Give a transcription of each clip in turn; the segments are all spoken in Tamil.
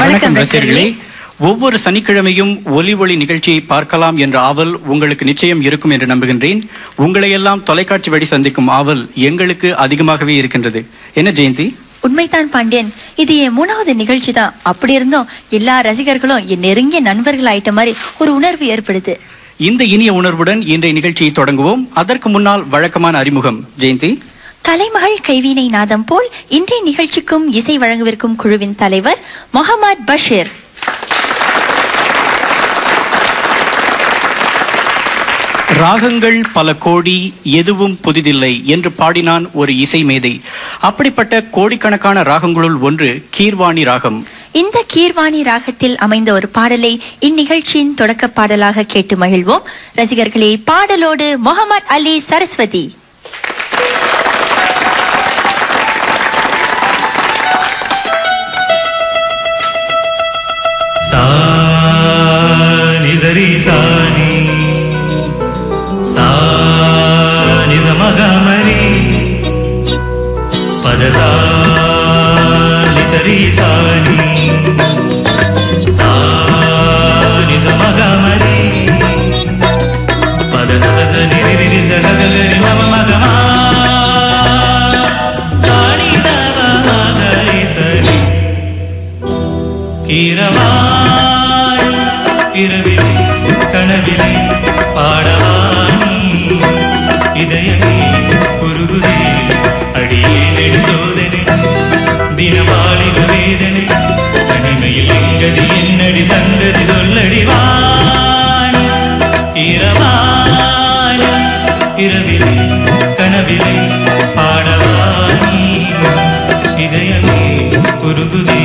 வணக்கம் ரசிகர்களே. ஒவ்வொரு சனிக்கிழமையும் ஒலி ஒளி நிகழ்ச்சியை பார்க்கலாம் என்ற ஆவல் உங்களுக்கு நிச்சயம் இருக்கும் என்று நம்புகின்றேன். உங்களை எல்லாம் தொலைக்காட்சி வழி சந்திக்கும் ஆவல் எங்களுக்கு அதிகமாகவே இருக்கின்றது. என்ன ஜெயந்தி? உண்மைதான் பாண்டியன், இது என் 3வது நிகழ்ச்சி தான். அப்படி இருந்தும் எல்லா ரசிகர்களும் என் நெருங்கிய நண்பர்கள் ஆயிட்ட மாதிரி ஒரு உணர்வு ஏற்படுது. இந்த இனிய உணர்வுடன் இன்றைய நிகழ்ச்சியை தொடங்குவோம். அதற்கு முன்னால் வழக்கமான அறிமுகம். ஜெயந்தி, கலைமகள் கைவினை நாதம் போல் இன்றைய நிகழ்ச்சிக்கும் இசை வழங்கவிருக்கும் குழுவின் தலைவர் முகமது பஷீர். ராகங்கள் பல கோடி, எதுவும் புதிதில்லை என்று பாடினான் ஒரு இசை மேதை. அப்படிப்பட்ட கோடிக்கணக்கான ராகங்களுள் ஒன்று கீர்வாணி ராகம். இந்த கீர்வாணி ராகத்தில் அமைந்த ஒரு பாடலை இந்நிகழ்ச்சியின் தொடக்க பாடலாக கேட்டு மகிழ்வோம். ரசிகர்களே, பாடலோடு முகமது அலி சரஸ்வதி. இரவிலே கனவிலே பாடவானி இதயமே உருகுதே அடியே நெடு சோதனை தினவாளிக வேதனை தனிமையில் எங்கதி என்னடி சங்கதி சொல்லடி வாணி இரவாணி இரவிலே கனவிலே பாடவானி இதயமே உருகுதே.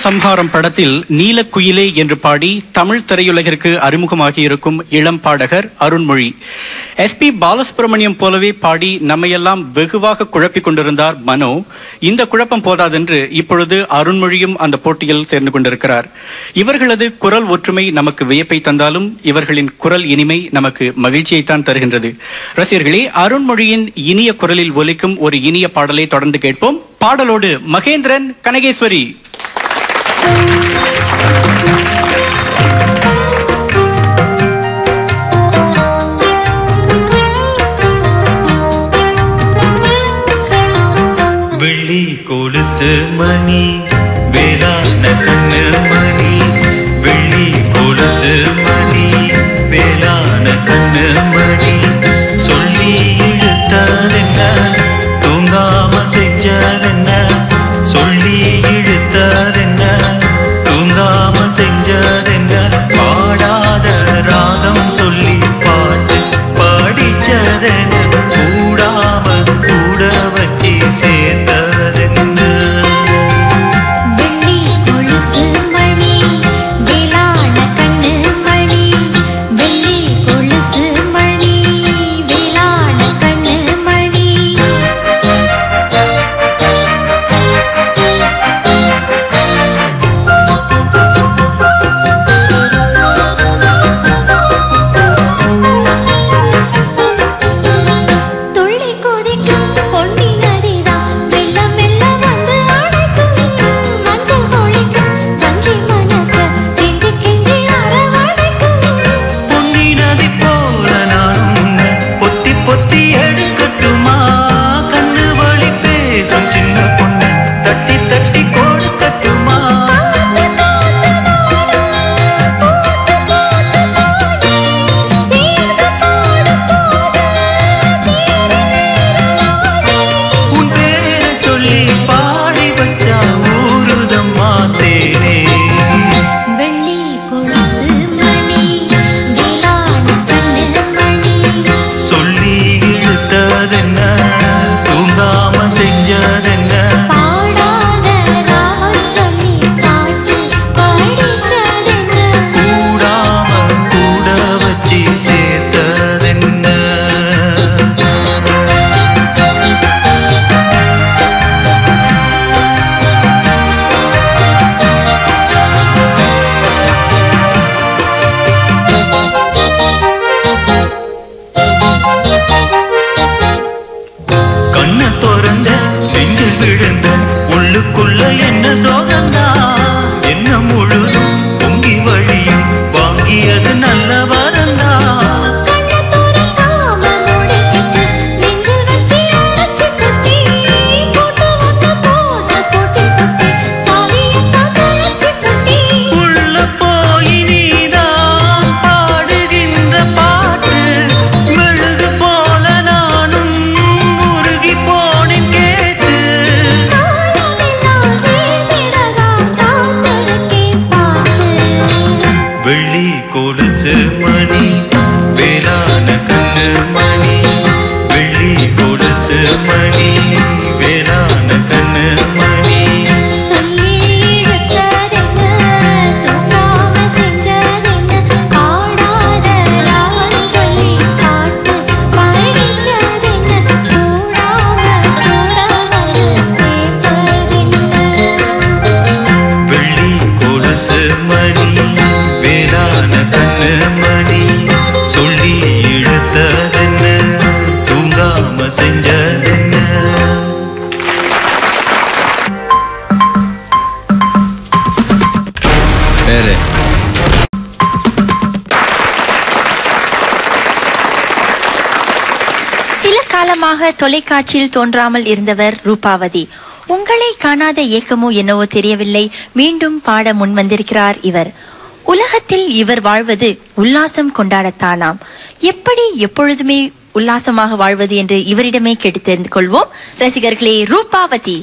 சம்ஹாரம் படத்தில் நீலக்குயிலே என்று பாடி தமிழ் திரையுலகிற்கு அறிமுகமாகி இருக்கும் இளம் பாடகர் அருண்மொழி. SP பாலசுப்ரமணியம் போலவே பாடி நம்மையெல்லாம் வெகுவாக குழப்பிக் கொண்டிருந்தார் மனோ. இந்த குழப்பம் போதாதென்று இப்பொழுது அருண்மொழியும் அந்த போட்டியில் சேர்ந்து கொண்டிருக்கிறார். இவர்களது குரல் ஒற்றுமை நமக்கு வியப்பை தந்தாலும் இவர்களின் குரல் இனிமை நமக்கு மகிழ்ச்சியைத்தான் தருகின்றது. ரசிகர்களே, அருண்மொழியின் இனிய குரலில் ஒலிக்கும் ஒரு இனிய பாடலை தொடர்ந்து கேட்போம். பாடலோடு மகேந்திரன், கனகேஸ்வரி. வெள்ளி கொலுசு மணி வேளாண் கண்ணு மணி, வெள்ளி கொலுசு மணி வேளாண் கண்ணு மணி, சொல்லி இழுத்ததென்ன தூங்காம செஞ்சதென்ன, சொல்லி இழுத்ததென்ன தூங்காம செஞ்சதென்ன, பாடாத ராகம் சொல்லி பாட்டு பாடிச்சதென்ன, கூடாம கூட வச்சி சேர்த்ததென்ன. வெள்ளி கொலுசு மணி வேளாண் கண்ணு மணி, வெள்ளி கொலுசு மணி வேளாண் கண்ணு மணி. துள்ளி கொதிக்கும் பொன்னி நதிதான் மெல்ல மெல்ல வந்து அணைக்கும், மஞ்சள் கொழிக்கும் வஞ்சி மனச கெஞ்சி கெஞ்சி அரவணைக்கும். பொன்னி நதி போல நானும் உன்னை பொத்தி பொத்தி எடுக்கட்டுமா, கண்ணு வழி பேசும் சின்ன பொண்ணு தட்டி தட்டி கொடுக்கட்டுமா. காத்து காத்து நாடும் போட்டு போட்டு பாடி சேர்ந்து பாடும் போது தேறி நீரலாடி. உன் பேரை சொல்லி பாடி வச்சா ஊருதம்மா தேனே. வெள்ளி கொலுசு மணி வேளாண் கண்ணு மணி, சொல்லி இழுத்ததென்ன தூங்காம செஞ்சதென்ன, பாடாத ராகம் சொல்லி பாட்டு பாடிச்சதென்ன, கூடாம கூட வச்சி சேர்த்ததென்ன. கண்ண திறந்த நெஞ்சில் விழுந்த உள்ளுக்குள்ள என்ன சோகந்தா, என்ன முழுதும் பொங்கி வழியும் வாங்கியது நல்ல வரந்தா. கண்ண துறக்காம மூடிக்கிட்டு நெஞ்சில் வச்சி அடைச்சி கட்டி, போட்டு ஒண்ணு போட்டு போட்டு குட்டி சாவியத்தான் தொலைச்சி கட்டி. உள்ள போய் நீதான் பாடுகின்ற பாட்டு, மெழுகு போல நானும் உருகி போனேன் கேட்டு. காலமெல்லாம் சேர்ந்திடலாம் காத்திருக்கேன் பாட்டு. வெள்ளி கொலுசு மணி வேளாண் கண்ணு மணி, வெள்ளி கொலுசு மணி வேளாண் கண்ணு மணி. சொல்லி இழுத்ததென்ன தூங்காம செஞ்சதென்ன, பாடாத ராகம் சொல்லி பாட்டு பாடிச்சதென்ன, கூடாம கூட வந்து சேர்த்ததென்ன. வெள்ளி கொலுசு மணி வேளாண் கண்ணு மணி, சொல்லி இழுத்ததென்ன தூங்காம செஞ்சதென்ன. சில காலமாக தொலைக்காட்சியில் தோன்றாமல் இருந்தவர் ரூபாவதி. உங்களை காணாத ஏக்கமோ என்னவோ தெரியவில்லை, மீண்டும் பாட முன் வந்திருக்கிறார் இவர். உலகத்தில் இவர் வாழ்வது உல்லாசம் கொண்டாடத்தானாம். எப்படி எப்பொழுதுமே உல்லாசமாக வாழ்வது என்று இவரிடமே கேட்டு தெரிந்து கொள்வோம். ரசிகர்களே, ரூபாவதி.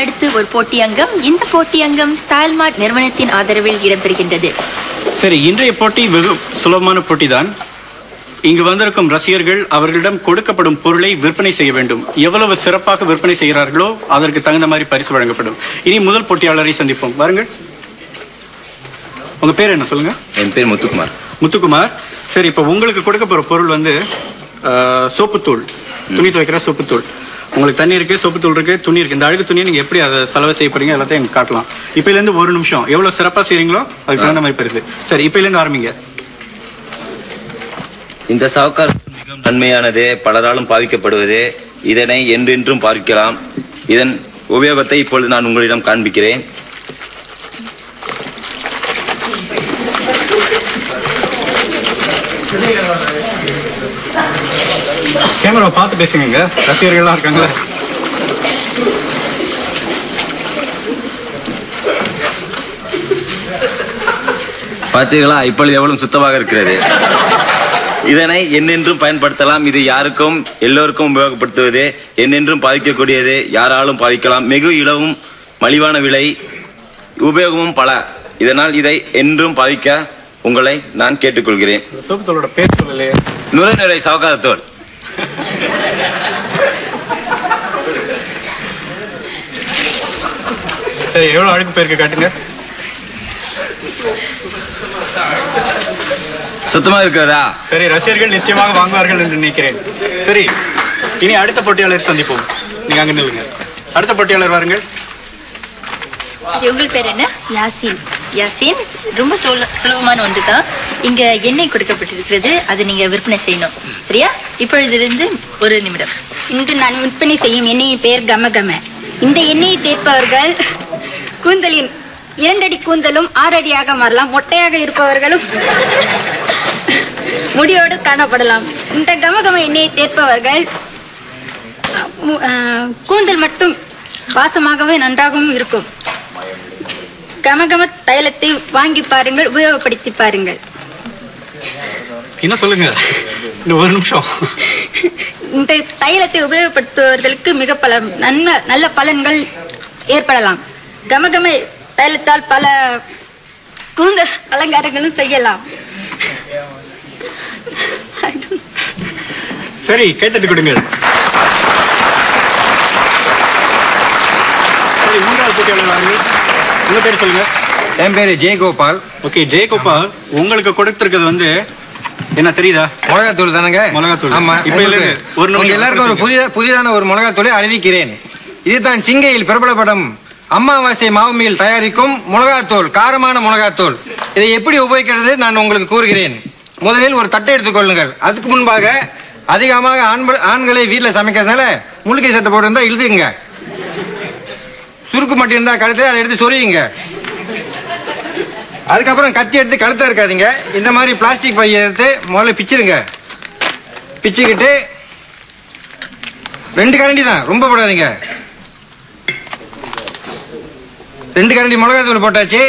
அடுத்து ஒரு போட்டி அங்கம். இந்த போட்டி அங்கம் ஸ்டைல் மார்ட் நிறுவனத்தின் ஆதரவில் இடம்பெறுகின்றது. சரி, இன்றைய போட்டி வெகு சுலபமான போட்டி தான். இங்கு வந்திருக்கும் ரசிகர்கள் அவர்களிடம் கொடுக்கப்படும் பொருளை விற்பனை செய்ய வேண்டும். எவ்வளவு சிறப்பாக விற்பனை செய்கிறார்களோ அதற்கு தகுந்த மாதிரி பரிசு வழங்கப்படும். இனி முதல் போட்டியாளரை சந்திப்போம். வாருங்கள். உங்க பேர் என்ன சொல்லுங்க? என் பேர் முத்துக்குமார். முத்துக்குமார். சரி, இப்ப உங்களுக்கு கொடுக்க போற பொருள் வந்து சோப்புத்தூள், துணி துவைக்கிற சோப்புத்தூள். உங்களுக்கு தண்ணி இருக்கு, சோப்புத்தூள் இருக்கு, துணி இருக்கு. இந்த அழுக்கு துணியை நீங்க எப்படி அதை செலவு செய்யப்படுறீங்க எல்லாத்தையும் எனக்கு காட்டலாம். இப்பல இருந்து ஒரு நிமிஷம் எவ்வளவு சிறப்பா செய்றீங்களோ அதுக்கு தகுந்த மாதிரி பரிசு. சரி, இப்பல இருந்து ஆரம்பிங்க. இந்த சாவுக்கார் மிகவும் நன்மையானது, பலராலும் பாவிக்கப்படுவது. இதனை என்றென்றும் பார்க்கலாம். இதன் உபயோகத்தை இப்பொழுது நான் உங்களிடம் காண்பிக்கிறேன். கேமரா பார்த்து பேசுங்க, ரசிகர்கள்லாம் இருக்காங்களா? பார்த்தீர்களா, இப்பொழுது எவ்வளவு சுத்தமாக இருக்கிறது. இதனை என்னென்றும் பயன்படுத்தலாம். இது யாருக்கும் எல்லோருக்கும் உபயோகப்படுத்துவது. என்னென்றும் பாவிக்கக்கூடியது, யாராலும் பாவிக்கலாம். மிகு இலவும் மலிவான விலை, உபயோகமும் பல. இதனால் இதை என்றும் பாவிக்க உங்களை நான் கேட்டுக்கொள்கிறேன். சோப்புத்தூளோட பேர் சொல்லலையே. நுரை சாவுக்காரத்தோல். சரி, எவ்வளவு அழுக்கு பேருக்கு காட்டுங்க. சுத்தமா இருக்கிறதா? சரி, ரசிகர்கள் நிச்சயமாக வாங்குவார்கள் என்று நினைக்கிறேன். சரி, இனி அடுத்த போட்டியாளர் சந்திப்போம். நீங்க அங்க நில்லுங்க. அடுத்த போட்டியாளர் வாருங்கள். உங்கள் பேர் என்ன? யாசின். யாசின், ரொம்ப சுலபமான ஒன்று தான். இங்க எண்ணெய் கொடுக்கப்பட்டிருக்கிறது, அது நீங்க விற்பனை செய்யணும். சரியா? இப்பொழுதிலிருந்து ஒரு நிமிடம். இன்று நான் விற்பனை செய்யும் எண்ணெயின் பெயர் கமகம. இந்த எண்ணெயை தேய்ப்பவர்கள் கூந்தலின் 2 அடி கூந்தலும் 6 அடியாக மாறலாம். மொட்டையாக இருப்பவர்களும் முடியோடு காணப்படலாம். இந்த கமகம எண்ணெயை தேய்ப்பவர்கள் கூந்தல் மட்டும் வாசமாகவே நன்றாகவும் இருக்கும். கமகம தைலத்தை வாங்கி பாருங்கள், உபயோகப்படுத்தி பாருங்கள். என்ன சொல்லுங்க, இன்னும் ஒரு நிமிஷம். இந்த தைலத்தை உபயோகப்படுத்துவவர்களுக்கு மிக பல நல்ல பலன்கள் ஏற்படலாம். கமகம தைலத்தால் பல கூந்தல் அலங்காரங்களும் செய்யலாம். சரி, கைத்தட்டி கொடுங்கள். சரி, மூன்றாவது போட்டியாளர் வாருங்கள். உங்க பேர் சொல்லுங்க. என் பேரு ஜெயகோபால். ஓகே, ஜெயகோபால், உங்களுக்கு கொடுத்திருக்கிறது வந்து என்ன தெரியுதா? மிளகாத்தூள் தானங்க? மிளகாத்தூள். ஆமா. இப்ப ஒரு நிமிஷம் எல்லாருக்கும் ஒரு புதிதான ஒரு மிளகாத்தூளை அறிவிக்கிறேன். இதுதான் சிங்கையில் பிரபலப்படும் அமாவாசை மாவுமியில் தயாரிக்கும் மிளகாத்தூள், காரமான மிளகாத்தூள். இதை எப்படி உபயோகிக்கிறது நான் உங்களுக்கு கூறுகிறேன். முதலில் ஒரு தட்டை எடுத்துக்கொள்ளுங்கள். அதுக்கு முன்பாக அதிகமாக ஆண்களை வீட்டில் சமைக்கிறதுனால முழுக்கை சட்டை போட்டு இழுதுங்க. சுருக்கு மட்டும் இருந்தா கழுத்தை அதை எடுத்து சொருவிங்க. அதுக்கப்புறம் கத்தி எடுத்து கழுத்தா இருக்காதீங்க. இந்த மாதிரி பிளாஸ்டிக் பையை எடுத்து முதல்ல பிச்சிருங்க. பிச்சுக்கிட்டு 2 கரண்டி தான், ரொம்ப போடாதீங்க. 2 கரண்டி மிளகாத்தூள் போட்டாச்சு.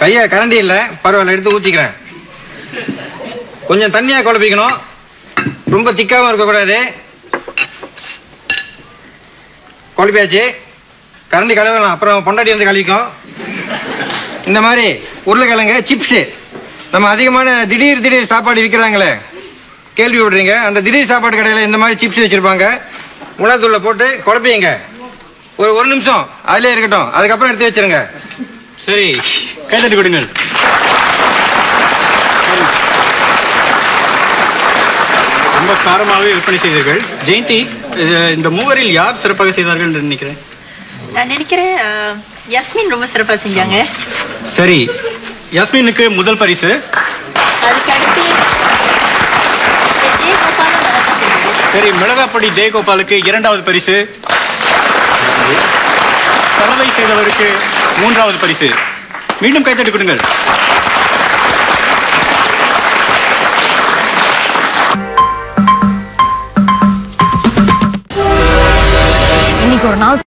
கையை கரண்டி இல்லை, பரவாயில்ல, எடுத்து ஊற்றிக்கிறேன். கொஞ்சம் தண்ணியா குழப்பிக்கணும், ரொம்ப திக்காவும் இருக்கக்கூடாது. குழப்பியாச்சு. கரண்டி கழுவலாம், அப்புறம் பொண்டாட்டி வந்து கழுவிக்கும். இந்த மாதிரி உருளைக்கிழங்கு சிப்ஸு, நம்ம அதிகமான திடீர் சாப்பாடு விற்கிறாங்களே, கேள்வி விடுறீங்க. அந்த திடீர் சாப்பாடு கடையில் இந்த மாதிரி சிப்ஸ் வச்சுருப்பாங்க. மிளகாத்தூளில் போட்டு குழப்பிங்க. ஒரு நிமிஷம் அதிலே இருக்கட்டும், அதுக்கப்புறம் எடுத்து வச்சிருங்க. சரி, கைத்தட்டி கொடுங்கள். ரொம்ப காரமாகவே விற்பனை செய்தீர்கள். ஜெயந்தி, இந்த மூவரில் யார் சிறப்பாக செய்தார்கள் என்று நினைக்கிறேன்? நான் நினைக்கிறேன் யாஸ்மின் ரொம்ப சிறப்பாக செஞ்சாங்க. சரி, யாஸ்மினுக்கு முதல் பரிசு. அதுக்கு அடுத்து ஜெயகோபாலும் நல்லா தான் செஞ்சாங்க. சரி, மிளகாப்பொடி ஜெயகோபாலுக்கு 2வது பரிசு. சலவை செய்தவருக்கு 3வது பரிசு. மீண்டும் கைத்தட்டி கொடுங்கள். இன்னைக்கு ஒரு நாள்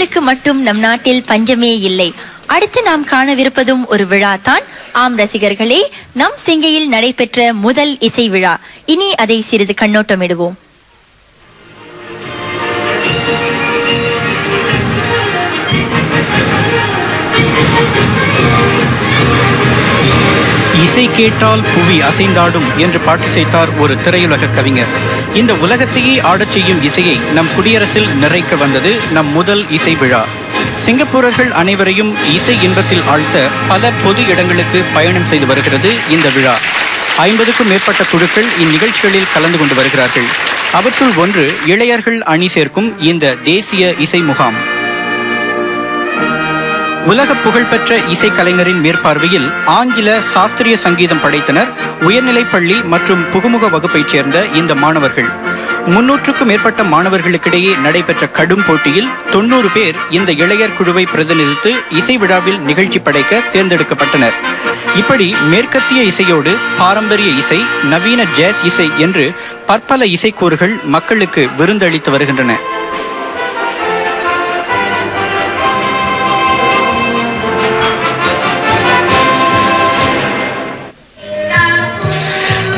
இசைகளுக்கு மட்டும் நம் நாட்டில் பஞ்சமே இல்லை. அடுத்து நாம் காணவிருப்பதும் ஒரு விழா தான். ஆம் ரசிகர்களே, நம் சிங்கையில் நடைபெற்ற முதல் இசை விழா. இனி அதை சிறிது கண்ணோட்டமிடுவோம். இசை கேட்டால் புவி அசைந்தாடும் என்று பாட்டு செய்தார் ஒரு திரையுலக கவிஞர். இந்த உலகத்தையே ஆடச் செய்யும் இசையை நம் குடியரசில் நிறைக்க வந்தது நம் முதல் இசை விழா. சிங்கப்பூரர்கள் அனைவரையும் இசை இன்பத்தில் ஆழ்த்த பல பொது இடங்களுக்கு பயணம் செய்து வருகிறது இந்த விழா. 50க்கும் மேற்பட்ட குழுக்கள் இந்நிகழ்ச்சிகளில் கலந்து கொண்டு வருகிறார்கள். அவற்றுள் ஒன்று இளையர்கள் அணி சேர்க்கும் இந்த தேசிய இசை முகாம். உலக புகழ்பெற்ற இசைக்கலைஞரின் மேற்பார்வையில் ஆங்கில சாஸ்திரிய சங்கீதம் படைத்தனர் உயர்நிலைப் பள்ளி மற்றும் புகுமுக வகுப்பைச் சேர்ந்த இந்த மாணவர்கள். 300க்கும் மேற்பட்ட மாணவர்களுக்கிடையே நடைபெற்ற கடும் போட்டியில் 90 பேர் இந்த இளையர் குழுவை பிரதிநிதித்து இசை விழாவில் நிகழ்ச்சி படைக்க தேர்ந்தெடுக்கப்பட்டனர். இப்படி மேற்கத்திய இசையோடு பாரம்பரிய இசை, நவீன ஜாஸ் இசை என்று பற்பல இசைக்கூறுகள் மக்களுக்கு விருந்தளித்து வருகின்றன.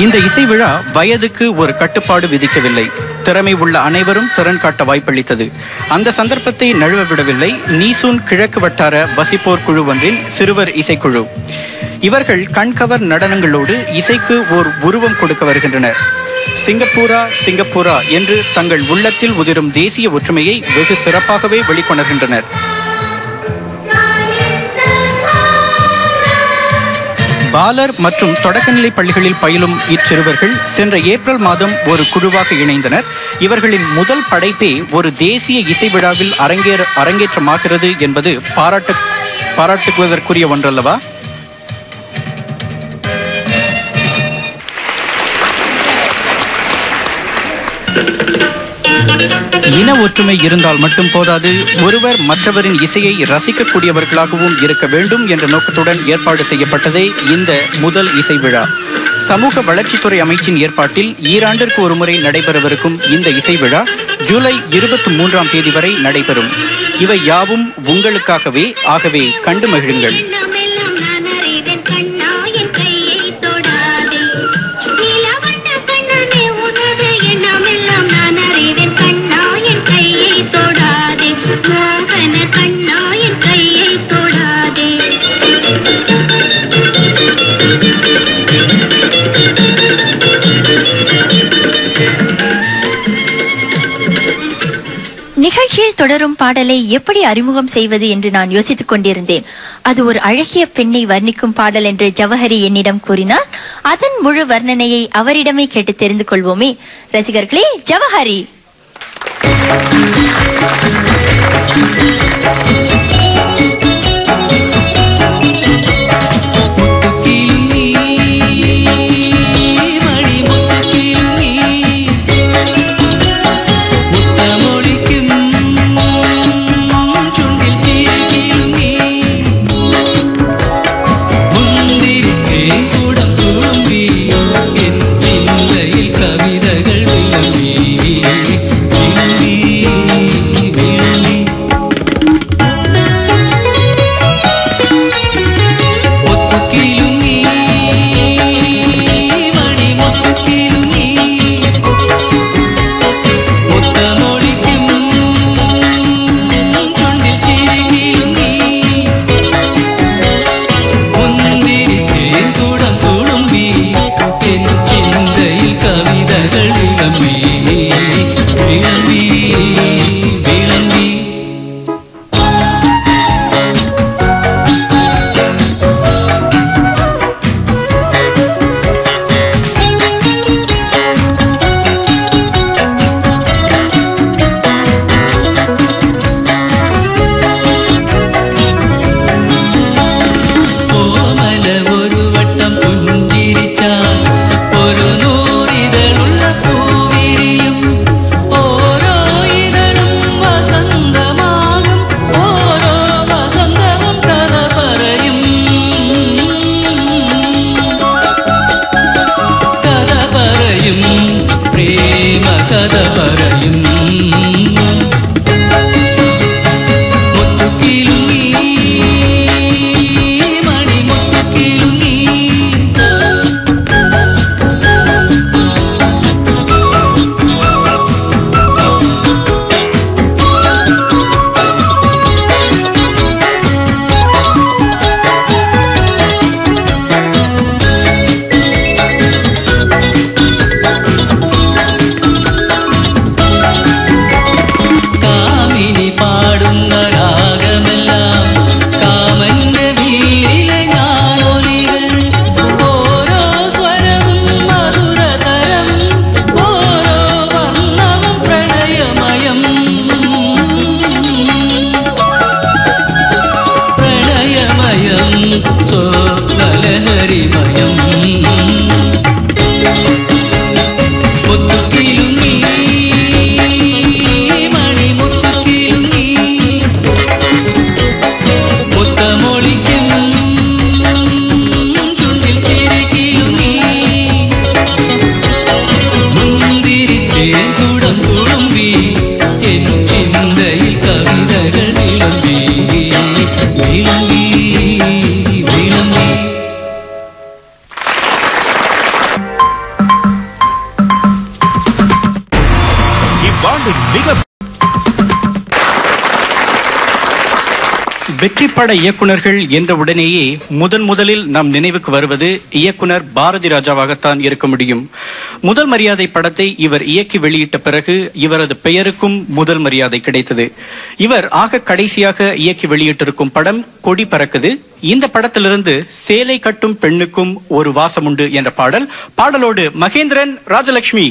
இந்த இசை விழா வயதுக்கு ஒரு கட்டுப்பாடு விதிக்கவில்லை. திறமை உள்ள அனைவரும் திறன் காட்ட வாய்ப்பளித்தது. அந்த சந்தர்ப்பத்தை நழுவ விடவில்லை நீசூன் கிழக்கு வட்டார வசிப்போர் குழு ஒன்றின் சிறுவர் இசைக்குழு. இவர்கள் கண்கவர் நடனங்களோடு இசைக்கு ஓர் உருவம் கொடுக்க வருகின்றனர். சிங்கப்பூரா சிங்கப்பூரா என்று தங்கள் உள்ளத்தில் உதிரும் தேசிய ஒற்றுமையை வெகு சிறப்பாகவே வெளிக்கொணர்கின்றனர். பாலர் மற்றும் தொடக்கநிலை பள்ளிகளில் பயிலும் இச்சிறுவர்கள் சென்ற ஏப்ரல் மாதம் ஒரு குழுவாக இணைந்தனர். இவர்களின் முதல் படைப்பே ஒரு தேசிய இசை விழாவில் அரங்கேற்றமாகிறது என்பது பாராட்டுக்குவதற்குரிய ஒன்றல்லவா? இன ஒற்றுமை இருந்தால் மட்டும் போதாது, ஒருவர் மற்றவரின் இசையை ரசிக்கக்கூடியவர்களாகவும் இருக்க வேண்டும் என்ற நோக்கத்துடன் ஏற்பாடு செய்யப்பட்டதே இந்த முதல் இசை விழா. சமூக வளர்ச்சித்துறை அமைச்சின் ஏற்பாட்டில் ஈராண்டிற்கு ஒருமுறை நடைபெறவிருக்கும் இந்த இசை விழா ஜூலை 23ஆம் தேதி வரை நடைபெறும். இவை யாவும் உங்களுக்காகவே. ஆகவே கண்டு மகிழுங்கள். நிகழ்ச்சியில் தொடரும் பாடலை எப்படி அறிமுகம் செய்வது என்று நான் யோசித்துக் கொண்டிருந்தேன். அது ஒரு அழகிய பெண்ணை வர்ணிக்கும் பாடல் என்று ஜவஹரி என்னிடம் கூறினார். அதன் முழு வர்ணனையை அவரிடமே கேட்டு தெரிந்து கொள்வோமே. ரசிகர்களே, ஜவஹரி. கவிதைகள் விளம்பி வெற்றிப்பட இயக்குனர்கள் என்ற உடனேயே முதலில் நம் நினைவுக்கு வருவது இயக்குனர் பாரதி ராஜாவாகத்தான் இருக்க முடியும். முதல் மரியாதை படத்தை இவர் இயக்கி வெளியிட்ட பிறகு இவரது பெயருக்கும் முதல் மரியாதை கிடைத்தது. இவர் ஆக கடைசியாக இயக்கி வெளியிட்டிருக்கும் படம் கொடி பறக்குது. இந்த படத்திலிருந்து சேலை கட்டும் பெண்ணுக்கும் ஒரு வாசம் உண்டு என்ற பாடலோடு மகேந்திரன், ராஜலட்சுமி.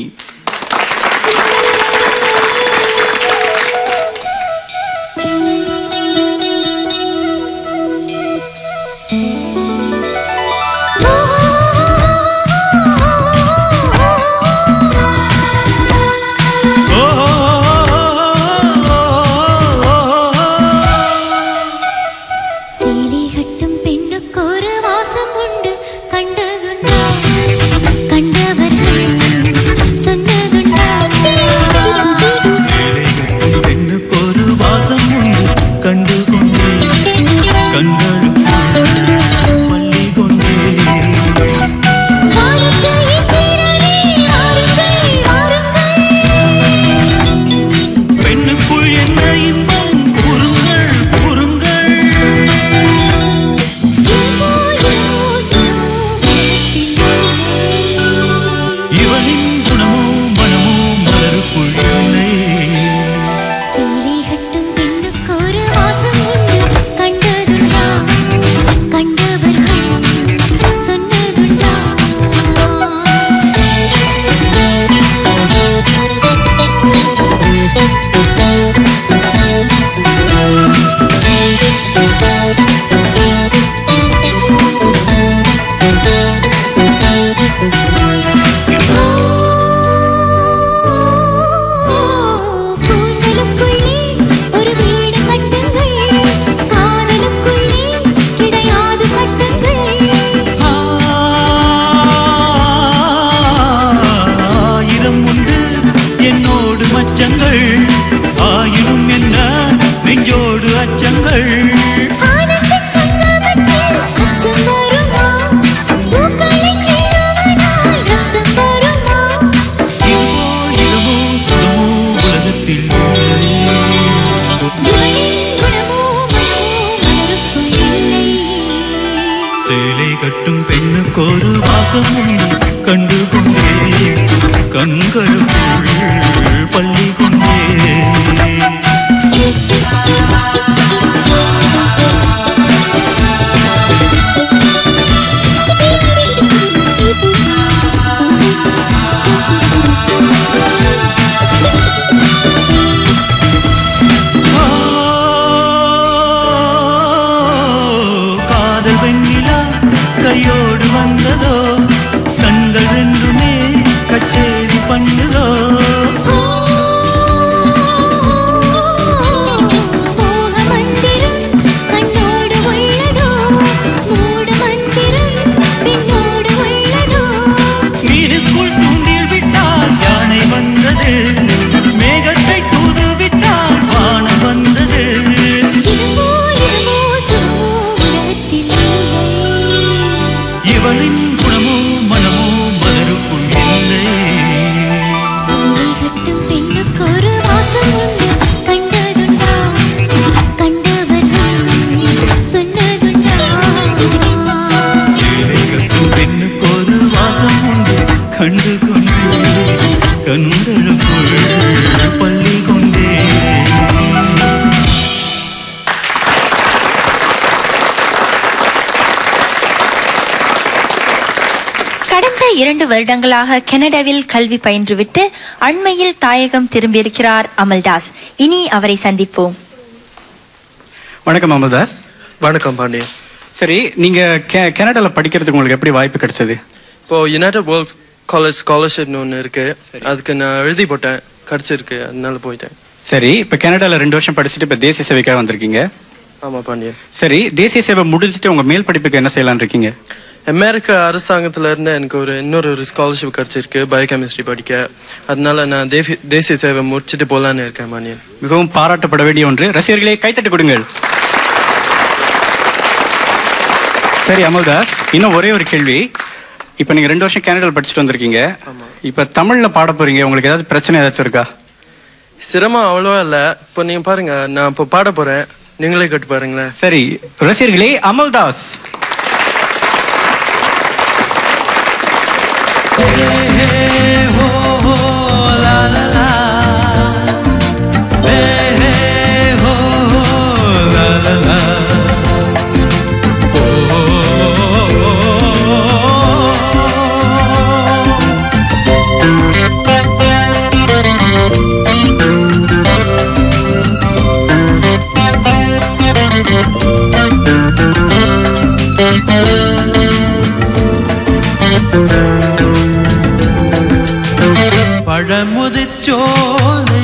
கடந்த 2 வருடங்களாக கனடாவில் கல்வி பயின்றுவிட்டு அண்மையில் தாயகம் திரும்பியிருக்கிறார் அமல்தாஸ். இனி அவரை சந்திப்போம். வணக்கம் அமல்தாஸ். வணக்கம் பாண்டியன். சரி, நீங்க கனடால படிக்கிறதுக்கு உங்களுக்கு எப்படி வாய்ப்பு கிடைச்சது? இப்போ யுனைடெட் வேர்ல்ட் காலேஜ் ஸ்காலர்ஷிப்னு ஒன்று இருக்கு, அதுக்கு நான் எழுதி போட்டேன், கிடைச்சிருக்கு, அதனால போயிட்டேன். சரி, இப்ப கனடால 2 வருஷம் படிச்சுட்டு இப்ப தேசிய சேவைக்காக வந்திருக்கீங்க. ஆமா பாண்டியன். சரி, தேசிய சேவை முடிஞ்சிட்டு உங்க மேல் படிப்புக்கு என்ன செய்யலாம்னு இருக்கீங்க? அமெரிக்க அரசாங்கத்துல இருந்து எனக்கு இன்னொரு ஸ்காலர்ஷிப் கிடைச்சிருக்கு பயோகெமிஸ்ட்ரி படிக்க, அதனால நான் தேசிய சேவை முடிச்சுட்டு போலான்னு இருக்கேன் பாண்டியன். மிகவும் பாராட்டப்பட வேண்டிய ஒன்று. ரசிகர்களே கைத்தட்டு கொடுங்கள். சரி அமல்தாஸ், இன்னும் ஒரே ஒரு கேள்வி. இப்ப நீங்க 2 வருஷம் கனடால படிச்சுட்டு வந்திருக்கீங்க. இப்ப தமிழ்ல பாட போறீங்க, உங்களுக்கு ஏதாவது பிரச்சனை ஏதாச்சும் இருக்கா? சிரமம் அவ்வளவா இல்ல. இப்போ நீங்க பாருங்க, நான் இப்போ பாட போறேன், நீங்களே கேட்டு பாருங்களேன். சரி ரசிகர்களே, அமல்தாஸ். பழமுதிச்சோலை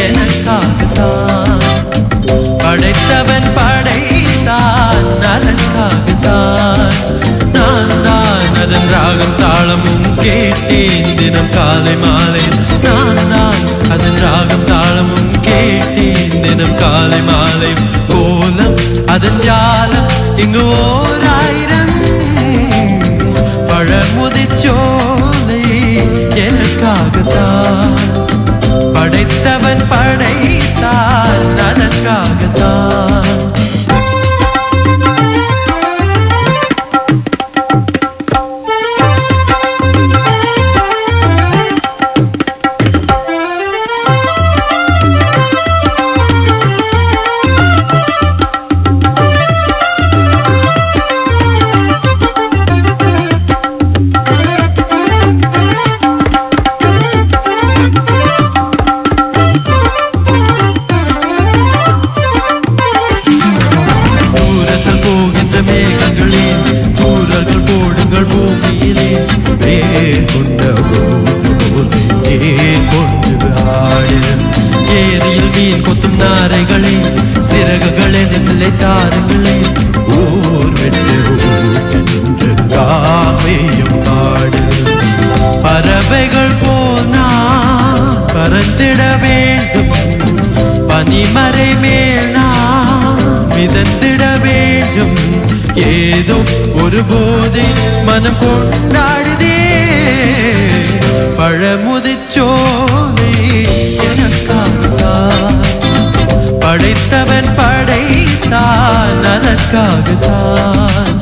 எனக்காகத்தான் படைத்தவன் படைத்தான் அதற்காகத்தான் நான் தான் அதன் ராகம் தாளமும் கேட்டேன் தினம் காலை மாலை நான் தான் அதன் ராகம் தாளமும் கேட்டேன் தினம் காலை மாலை கோலம் அதன் ஜாலம் இங்கு ஓர் ஆயிரம் பழமுதிச்சோலை எனக்காகத்தான் படைத்தவன் படைத்தான் அதற்காகத்தான் பறவைகள் போனா பறந்திட வேண்டும் பனிமறை மேல் மிதந்திட வேண்டும் ஏதோ ஒரு போதை மனம் கொண்டாடுதே பழமுதிச்சோலை எனக்காகத்தான் படைத்தவன் படைத்தான் அதற்காகத்தான்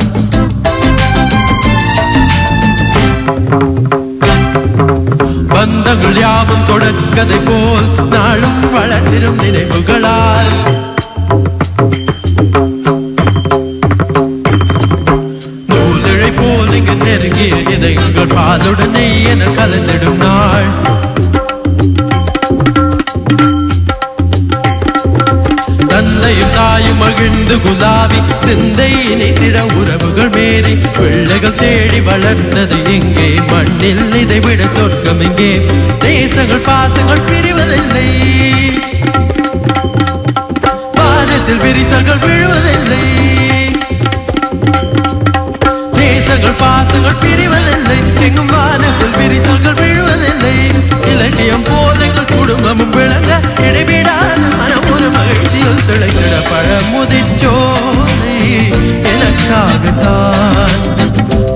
பந்தங்கள் யாவும் தொடர்கதை போல் நாளும் வளர்ந்திரும் நினைவுகளால் நூலிழை போல் இங்கு நெருங்கிய இதயங்கள் பாலுடனே என கலந்திடும் நாள் தந்தையும் தாயும் மகிழ்ந்து குலாவி சிந்தை இணைத்திட உறவுகள் மேறி பிள்ளைகள் தேடி வளர்ந்தது எங்கே மண்ணில் இதை விட சொர்க்கம் எங்கே தேசங்கள் பாசங்கள் பிரிவதில்லை வானத்தில் விரிசல்கள் விழுவதில்லை தேசங்கள் பாசங்கள் பிரிவதில்லை எங்கும் வானத்தில் விரிசல்கள் விழுவதில்லை இலக்கியம் போல எங்கள் குடும்பமும் விளங்க இடைவிடாத மனம் ஒரு மகிழ்ச்சியில் திளைத்திட பழமுதிச்சோலை எனக்காகத்தான்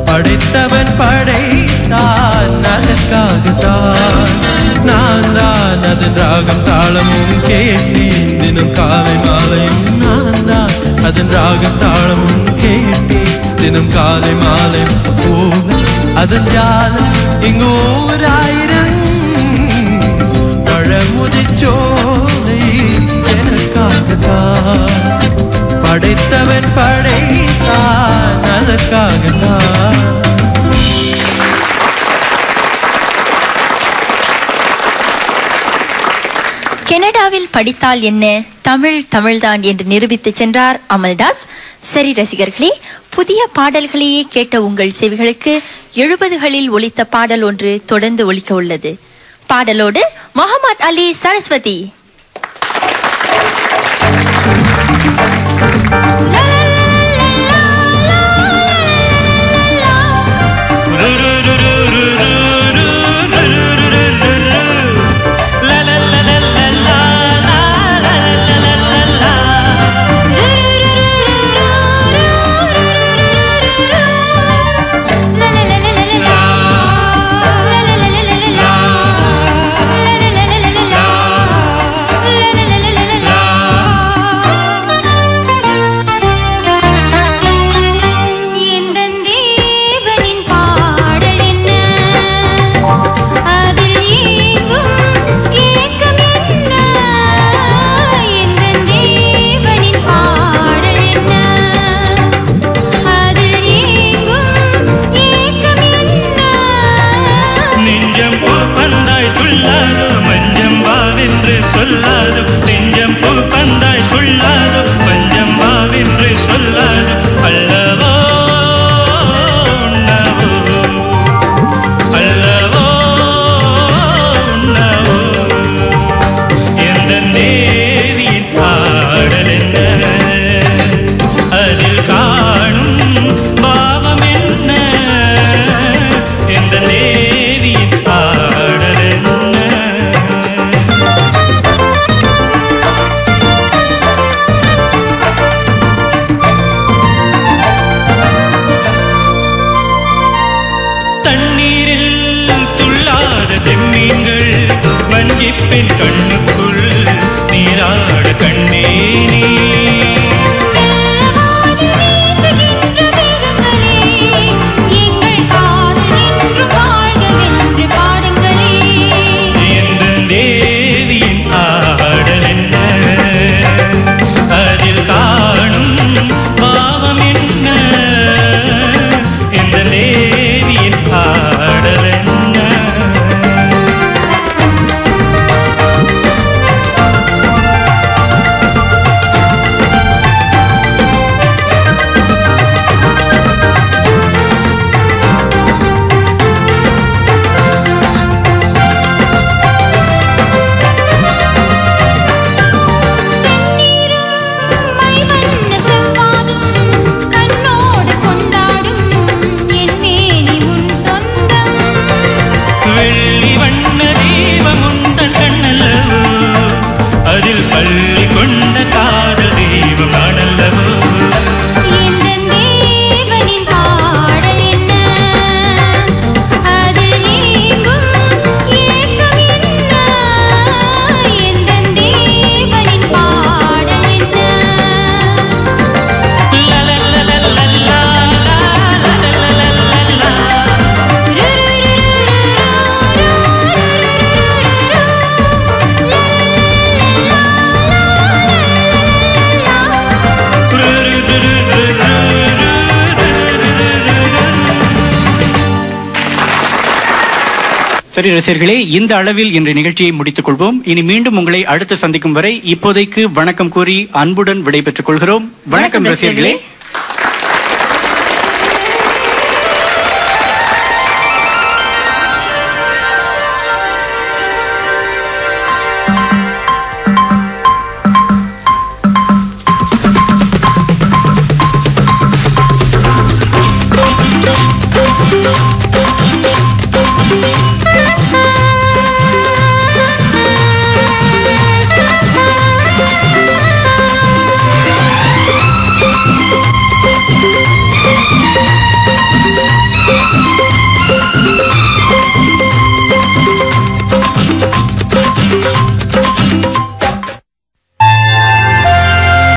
படைத்தவன் படைத்தான் அதற்காகத்தான் நான் தான் அதன் ராகம் தாளமும் கேட்டேன் தினம் காலை மாலையும் நான் தான் அதன் ராகம் தாளமும் கேட்டேன் தினம் காலை மாலை போக அதன் ஜாலம் இங்கோர் ஆயிரம் பழமுதிச்சோலை எனக்காகத்தான் படைத்தவன் படைத்தான் அதற்காகத்தான் கனடாவில் படித்தால் என்ன, தமிழ்தான் என்று நிரூபித்து சென்றார் அமல்தாஸ். சரி ரசிகர்களே, புதிய பாடல்களையே கேட்ட உங்கள் செவிகளுக்கு 70களில் ஒலித்த பாடல் ஒன்று தொடர்ந்து ஒலிக்க உள்ளது. பாடலோடு முகமது அலி சரஸ்வதி. வஞ்சிப்பின் கண்ணுக்குள் நீராட கண்ணே நீ சரி ரசிகர்களே, இந்த அளவில் இன்றைய நிகழ்ச்சியை முடித்துக் கொள்வோம். இனி மீண்டும் உங்களை அடுத்து சந்திக்கும் வரை இப்போதைக்கு வணக்கம் கூறி அன்புடன் விடைபெற்றுக் கொள்கிறோம். வணக்கம் ரசிகர்களே.